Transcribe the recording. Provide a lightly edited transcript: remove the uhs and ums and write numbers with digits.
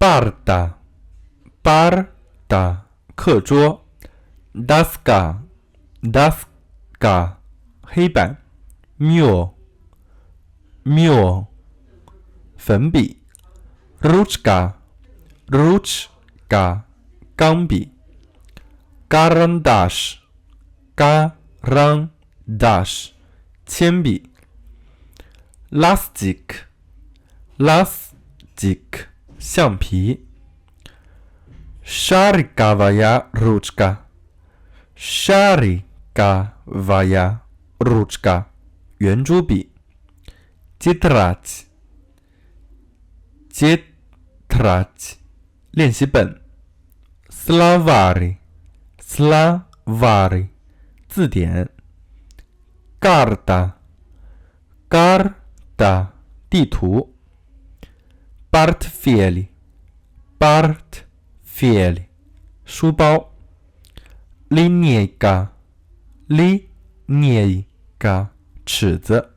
parta 课桌 daska 黑板 mule 粉笔 ruchka 钢笔 karandash 铅笔 lastic 橡皮 sharikavaya ruchka 圆珠笔 tетрадь 练习本 словарь 字典 карта 地图 portfolio 书包 linejka 尺子